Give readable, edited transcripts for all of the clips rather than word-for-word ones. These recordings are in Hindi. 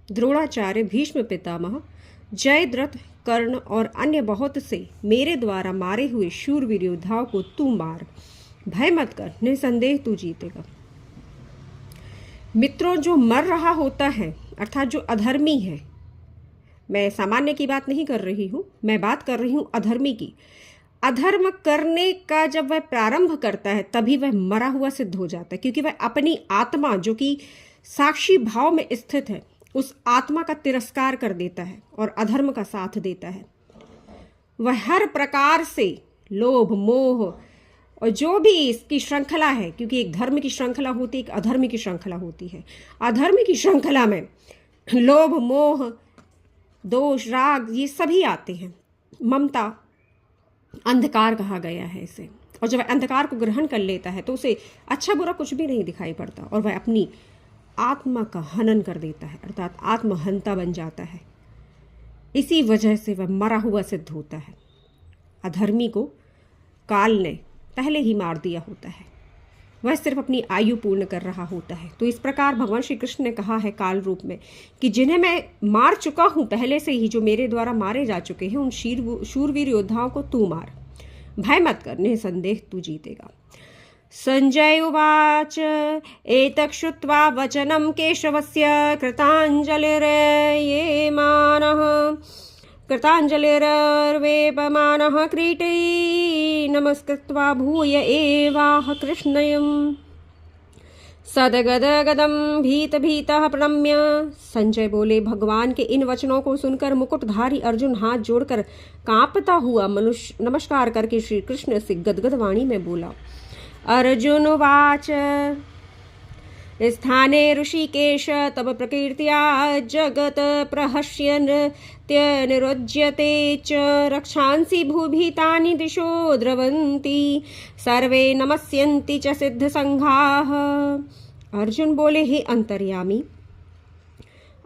द्रोणाचार्य, भीष्म पितामह, जयद्रथ, कर्ण और अन्य बहुत से मेरे द्वारा मारे हुए शूरवीर योद्धाओं को तू मार, भय मत कर, निसंदेह तू जीतेगा। मित्रों, जो मर रहा होता है अर्थात जो अधर्मी है, मैं सामान्य की बात नहीं कर रही हूँ, मैं बात कर रही हूँ अधर्मी की। अधर्म करने का जब वह प्रारंभ करता है तभी वह मरा हुआ सिद्ध हो जाता है, क्योंकि वह अपनी आत्मा जो कि साक्षी भाव में स्थित है उस आत्मा का तिरस्कार कर देता है और अधर्म का साथ देता है। वह हर प्रकार से लोभ, मोह और जो भी इसकी श्रृंखला है, क्योंकि एक धर्म की श्रृंखला होती है, एक अधर्म की श्रृंखला होती है। अधर्म की श्रृंखला में लोभ, मोह, दोष, राग ये सभी आते हैं। ममता, अंधकार कहा गया है इसे, और जब वह अंधकार को ग्रहण कर लेता है तो उसे अच्छा बुरा कुछ भी नहीं दिखाई पड़ता और वह अपनी आत्मा का हनन कर देता है, अर्थात आत्महंता बन जाता है। इसी वजह से वह मरा हुआ सिद्ध होता है। अधर्मी को काल ने पहले ही मार दिया होता है, वह सिर्फ अपनी आयु पूर्ण कर रहा होता है। तो इस प्रकार भगवान श्री कृष्ण ने कहा है काल रूप में कि जिन्हें मैं मार चुका हूं पहले से ही, जो मेरे द्वारा मारे जा चुके हैं, उन शूरवीर योद्धाओं को तू मार, भय मत कर, निसंदेह तू जीतेगा। संजय उवाच एतत् श्रुत्वा वचनं केशवस्य कृताञ्जलिर्वेपमानः क्रीटै नमस्कृत्वा भूय एवाह कृष्णयम् सदगदगदं भीतः प्रणम्य। संजय बोले, भगवान के इन वचनों को सुनकर मुकुटधारी अर्जुन हाथ जोड़कर कांपता हुआ नमस्कार करके श्री कृष्ण से गदगद वाणी में बोला। अर्जुन उवाच स्थाने ऋषिकेश तब प्रकीर्त्या जगत प्रहस्यन्त्यनिरुज्यते च रक्षांसि भूभीतानि दिशो द्रवन्ति सर्वे नमस्यन्ति च सिद्धसंघाः। अर्जुन बोले, हे अंतर्यामी,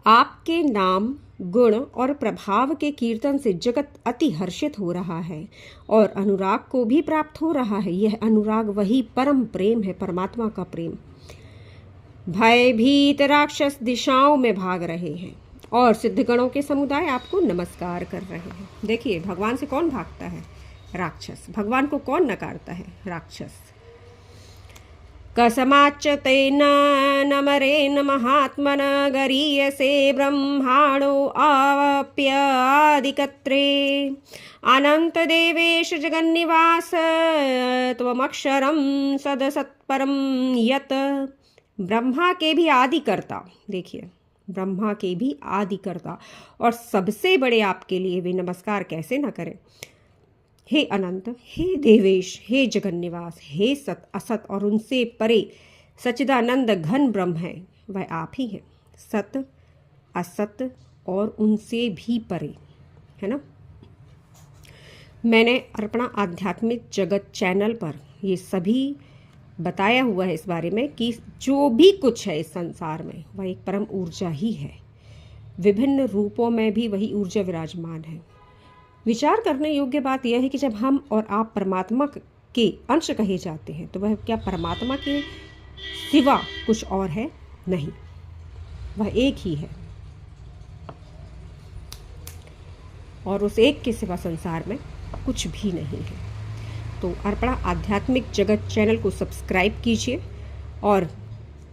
आपके नाम, गुण और प्रभाव के कीर्तन से जगत अति हर्षित हो रहा है और अनुराग को भी प्राप्त हो रहा है। यह अनुराग वही परम प्रेम है, परमात्मा का प्रेम। भयभीत राक्षस दिशाओं में भाग रहे हैं और सिद्धगणों के समुदाय आपको नमस्कार कर रहे हैं। देखिए, भगवान से कौन भागता है? राक्षस। भगवान को कौन नकारता है? राक्षस। कसमाच्च तेन नमरेण महात्मन गरीयसे ब्रह्माणो आप्यादिकत्रे अनंत देवेश जगन्निवास त्वमक्षरं सदसत्परं यत्। ब्रह्मा के भी आदि कर्ता, देखिए, ब्रह्मा के भी आदि कर्ता और सबसे बड़े आपके लिए वे नमस्कार कैसे न करें। हे अनंत, हे देवेश, हे जगन्निवास, हे सत असत और उनसे परे सच्चिदानंद घन ब्रह्म है, वह आप ही हैं। सत, असत और उनसे भी परे, है ना। मैंने अर्पणा आध्यात्मिक जगत चैनल पर ये सभी बताया हुआ है इस बारे में कि जो भी कुछ है इस संसार में वह एक परम ऊर्जा ही है। विभिन्न रूपों में भी वही ऊर्जा विराजमान है। विचार करने योग्य बात यह है कि जब हम और आप परमात्मा के अंश कहे जाते हैं तो वह क्या परमात्मा के सिवा कुछ और है? नहीं, वह एक ही है और उस एक के सिवा संसार में कुछ भी नहीं है। तो अर्पणा आध्यात्मिक जगत चैनल को सब्सक्राइब कीजिए और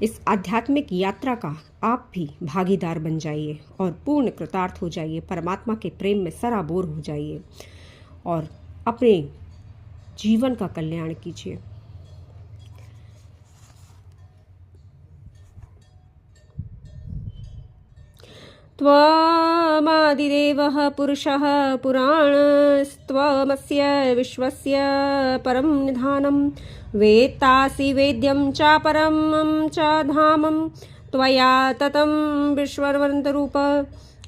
इस आध्यात्मिक यात्रा का आप भी भागीदार बन जाइए और पूर्ण कृतार्थ हो जाइए, परमात्मा के प्रेम में सराबोर हो जाइए और अपने जीवन का कल्याण कीजिए। त्वमादिदेवः पुरुषः पुराणस्त्वमस्य विश्वस्य परं निधानं वेत्तासि वेद्यं च परमं च धामं त्वया ततं विश्ववन्तरूप।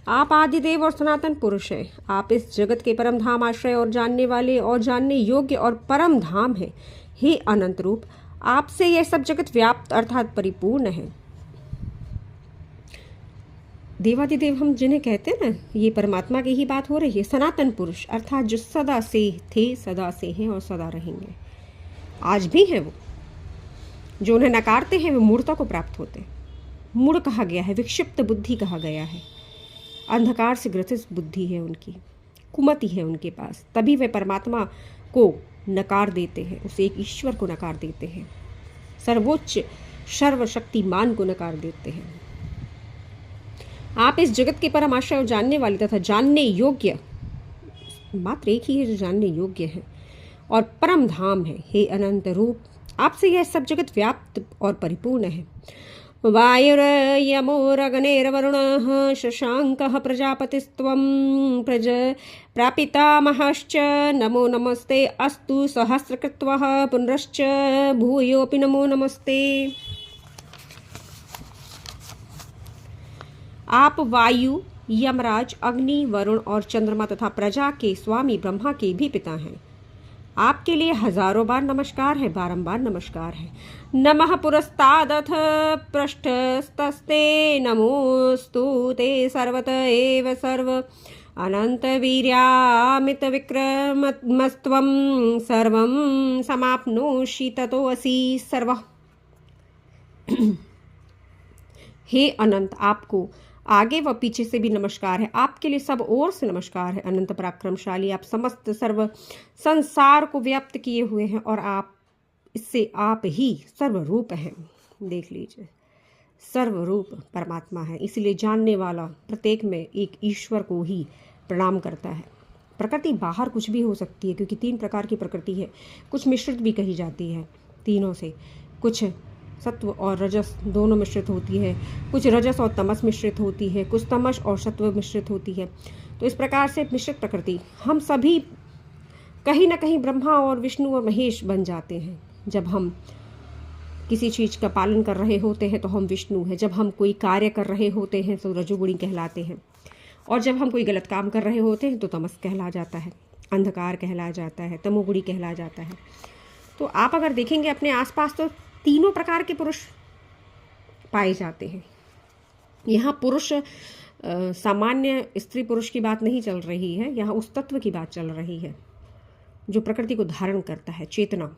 आप आदिदेव और सनातन पुरुष हैं। आप इस जगत के परम धाम, आश्रय और जानने वाले और जानने योग्य और परम धाम हैं। हे अनंत रूप, आपसे यह सब जगत व्याप्त अर्थात परिपूर्ण है। देवादिदेव हम जिन्हें कहते हैं ना, ये परमात्मा की ही बात हो रही है। सनातन पुरुष अर्थात जो सदा से थे, सदा से हैं और सदा रहेंगे। आज भी हैं वो। जो उन्हें नकारते हैं वे मूढ़ता को प्राप्त होते हैं। मूढ़ कहा गया है, विक्षिप्त बुद्धि कहा गया है, अंधकार से ग्रसित बुद्धि है उनकी, कुमति है उनके पास, तभी वे परमात्मा को नकार देते हैं, उस एक ईश्वर को नकार देते हैं, सर्वोच्च सर्वशक्तिमान को नकार देते हैं। आप इस जगत के परम आश्रय और जानने वाले तथा जानने योग्य, मात्र एक ही है जो जानने योग्य है और परम धाम है। हे अनंत रूप, आपसे यह सब जगत व्याप्त और परिपूर्ण है। वायुर्यमोरग्निर्वरुणः शशाङ्कः प्रजापतिस्त्वं प्रापितामहश्च नमो नमस्ते अस्तु सहस्रकृत्वः पुनश्च भूयोऽपि नमो नमस्ते। आप वायु, यमराज, अग्नि, वरुण और चंद्रमा तथा प्रजा के स्वामी ब्रह्मा के भी पिता हैं। आपके लिए हजारों बार नमस्कार है, बारंबार नमस्कार है। नमः पुरस्तादथ पृष्ठस्तस्ते नमोस्तु ते सर्वत एव सर्व अनंत वीर्यामित विक्रमस्त्वं सर्वं समाप्नोषि ततोऽसि सर्वः। हे अनंत, आपको आगे व पीछे से भी नमस्कार है, आपके लिए सब ओर से नमस्कार है। अनंत पराक्रमशाली, आप समस्त सर्व संसार को व्याप्त किए हुए हैं और आप इससे आप ही सर्वरूप हैं। देख लीजिए, सर्वरूप परमात्मा है, इसलिए जानने वाला प्रत्येक में एक ईश्वर को ही प्रणाम करता है। प्रकृति बाहर कुछ भी हो सकती है, क्योंकि 3 प्रकार की प्रकृति है, कुछ मिश्रित भी कही जाती है तीनों से, कुछ सत्व और रजस दोनों मिश्रित होती है, कुछ रजस और तमस मिश्रित होती है, कुछ तमस और सत्व मिश्रित होती है। तो इस प्रकार से मिश्रित प्रकृति, हम सभी कहीं ना कहीं ब्रह्मा और विष्णु और महेश बन जाते हैं। जब हम किसी चीज़ का पालन कर रहे होते हैं तो हम विष्णु हैं, जब हम कोई कार्य कर रहे होते हैं तो रजोगुणी कहलाते हैं, और जब हम कोई गलत काम कर रहे होते हैं तो तमस कहला जाता है, अंधकार कहला जाता है, तमोगुणी कहला जाता है। तो आप अगर देखेंगे अपने आसपास तो तीनों प्रकार के पुरुष पाए जाते हैं। यहाँ पुरुष सामान्य स्त्री पुरुष की बात नहीं चल रही है, यहाँ उस तत्व की बात चल रही है जो प्रकृति को धारण करता है, चेतना।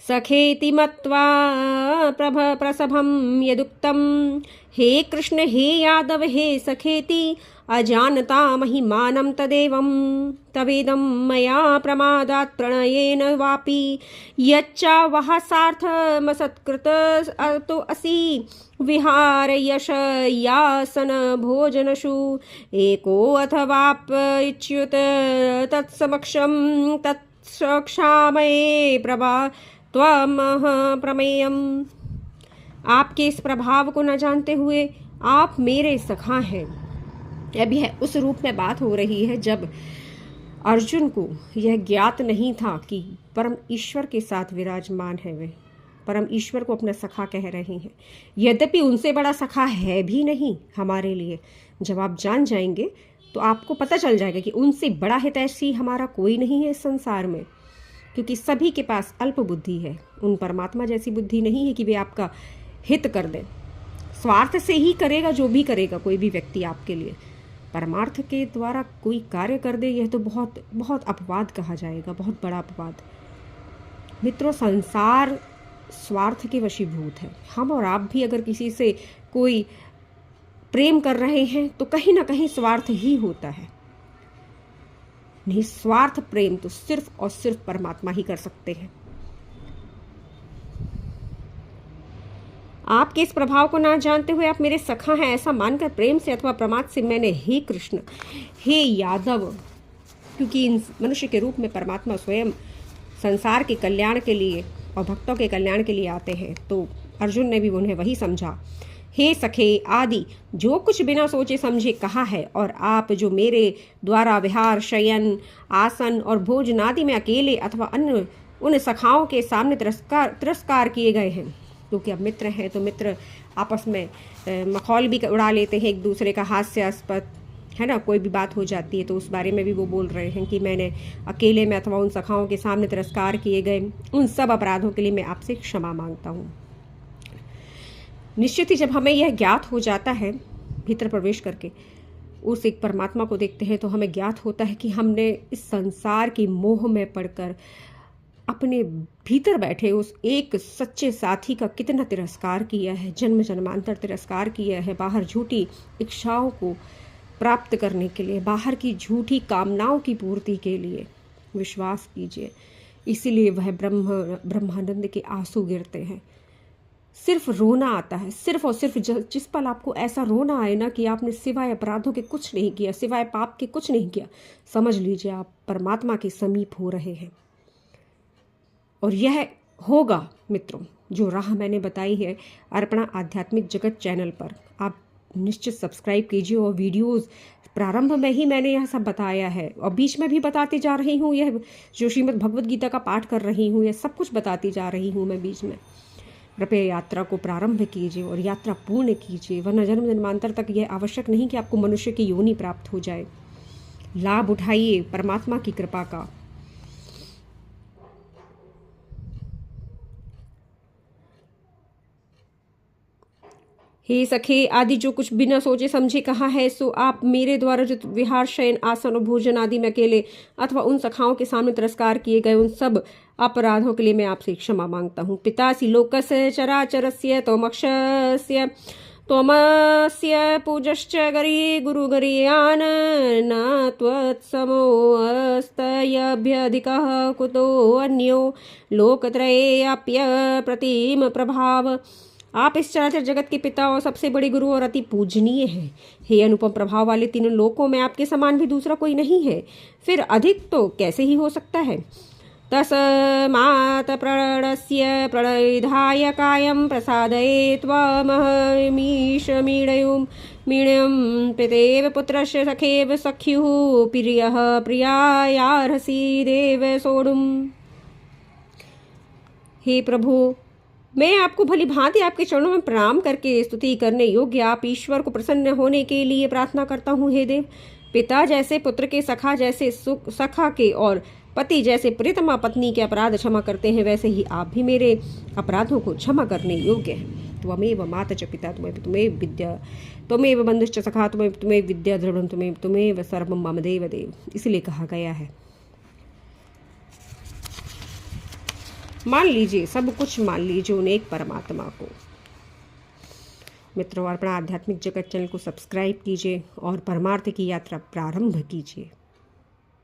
सखेति मत्वा प्रसभं यदुक्तं हे कृष्ण हे यादव हे सखेति अजानता महिमानं तदेवं तवेदं मया प्रमादात् प्रणयेन वापि यच्चावहासार्थमसत्कृत तो असि विहार यश यासन भोजनषु एको अथवाप्युत तत्समक्षं तत्क्षामये प्रभा त्वमः प्रमेयम्। आपके इस प्रभाव को न जानते हुए आप मेरे सखा हैं। अब यह उस रूप में बात हो रही है जब अर्जुन को यह ज्ञात नहीं था कि परम ईश्वर के साथ विराजमान है, वे परम ईश्वर को अपना सखा कह रहे हैं। यद्यपि उनसे बड़ा सखा है भी नहीं हमारे लिए। जब आप जान जाएंगे तो आपको पता चल जाएगा कि उनसे बड़ा हितैषी हमारा कोई नहीं है इस संसार में, क्योंकि सभी के पास अल्प बुद्धि है। उन परमात्मा जैसी बुद्धि नहीं है कि वे आपका हित कर दें। स्वार्थ से ही करेगा जो भी करेगा कोई भी व्यक्ति आपके लिए। परमार्थ के द्वारा कोई कार्य कर दे, यह तो बहुत बहुत अपवाद कहा जाएगा, बहुत बड़ा अपवाद। मित्रों, संसार स्वार्थ के वशीभूत है। हम और आप भी अगर किसी से कोई प्रेम कर रहे हैं तो कहीं ना कहीं स्वार्थ ही होता है। निस्वार्थ प्रेम तो सिर्फ और सिर्फ परमात्मा ही कर सकते हैं। आपके इस प्रभाव को ना जानते हुए आप मेरे सखा हैं ऐसा मानकर प्रेम से अथवा प्रमाद से मैंने हे कृष्ण हे यादव, क्योंकि इन मनुष्य के रूप में परमात्मा स्वयं संसार के कल्याण के लिए और भक्तों के कल्याण के लिए आते हैं, तो अर्जुन ने भी उन्हें वही समझा। हे सखे आदि जो कुछ बिना सोचे समझे कहा है, और आप जो मेरे द्वारा विहार, शयन, आसन और भोजन आदि में अकेले अथवा अन्य उन सखाओं के सामने तिरस्कार किए गए हैं। क्योंकि अब मित्र हैं तो मित्र आपस में मखौल भी उड़ा लेते हैं, एक दूसरे का हास्यास्पद है ना, कोई भी बात हो जाती है तो उस बारे में भी वो बोल रहे हैं कि मैंने अकेले में अथवा उन सखाओं के सामने तिरस्कार किए गए उन सब अपराधों के लिए मैं आपसे क्षमा मांगता हूँ। निश्चित ही जब हमें यह ज्ञात हो जाता है भीतर प्रवेश करके, उस एक परमात्मा को देखते हैं तो हमें ज्ञात होता है कि हमने इस संसार की मोह में पड़कर अपने भीतर बैठे उस एक सच्चे साथी का कितना तिरस्कार किया है, जन्म जन्मांतर तिरस्कार किया है, बाहर झूठी इच्छाओं को प्राप्त करने के लिए, बाहर की झूठी कामनाओं की पूर्ति के लिए। विश्वास कीजिए, इसीलिए वह ब्रह्मानंद के आंसू गिरते हैं। सिर्फ रोना आता है, सिर्फ और सिर्फ जिस पल आपको ऐसा रोना आए ना कि आपने सिवाय अपराधों के कुछ नहीं किया, सिवाय पाप के कुछ नहीं किया, समझ लीजिए आप परमात्मा के समीप हो रहे हैं। और यह होगा मित्रों, जो राह मैंने बताई है अर्पणा आध्यात्मिक जगत चैनल पर, आप निश्चित सब्सक्राइब कीजिए। और वीडियोस प्रारंभ में ही मैंने यह सब बताया है और बीच में भी बताती जा रही हूँ। यह जो श्रीमद् भगवद गीता का पाठ कर रही हूँ, यह सब कुछ बताती जा रही हूँ मैं बीच में। कृपया यात्रा को प्रारंभ कीजिए और यात्रा पूर्ण कीजिए, वरना जन्म जन्मांतर तक यह आवश्यक नहीं कि आपको मनुष्य की योनि प्राप्त हो जाए। लाभ उठाइए परमात्मा की कृपा का। हे सखे आदि जो कुछ बिना सोचे समझे कहा है, सो आप मेरे द्वारा जो विहार शयन आसन और भोजन आदि में अकेले अथवा उन सखाओं के सामने तिरस्कार किए गए उन सब अपराधों के लिए मैं आपसे क्षमा मांगता हूँ। पितासी लोकस्य चराचरस्य तोमक्षस्य त्वमस्य पूजश्च गरी गुरुगरीयान न त्वत्समोऽस्तयभ्यधिकः कुतो अन्यो लोकत्रयेऽप्य प्रतिम प्रभाव। आप इस चराचर जगत के पिता और सबसे बड़े गुरु और अति पूजनीय हैं। हे अनुपम प्रभाव वाले तीनों लोकों में आपके समान भी दूसरा कोई नहीं है, फिर अधिक तो कैसे ही हो सकता है। तस्मात् प्रणस्य प्रणिधाय कायं प्रसादये त्वमहमीश मीण्यं पितेव पुत्रस्य सखेव सख्युः प्रियः प्रियायार्हसि देव सोढुम्। हे प्रभु, मैं आपको भली भांति आपके चरणों में प्रणाम करके स्तुति करने योग्य आप ईश्वर को प्रसन्न होने के लिए प्रार्थना करता हूँ। हे देव, पिता जैसे पुत्र के, सखा जैसे सखा के और पति जैसे प्रियतमा पत्नी के अपराध क्षमा करते हैं, वैसे ही आप भी मेरे अपराधों को क्षमा करने योग्य हैं। त्वमेव माता च पिता त्वमेव विद्या त्वमेव बंधुश्च सखा त्वमेव विद्या दृढ़ं त्वमेव सर्वं मम देव देव। इसलिए कहा गया है। मान लीजिए, सब कुछ मान लीजिए उन एक परमात्मा को। मित्रों, अर्पणा आध्यात्मिक जगत चैनल को सब्सक्राइब कीजिए और परमार्थ की यात्रा प्रारंभ कीजिए।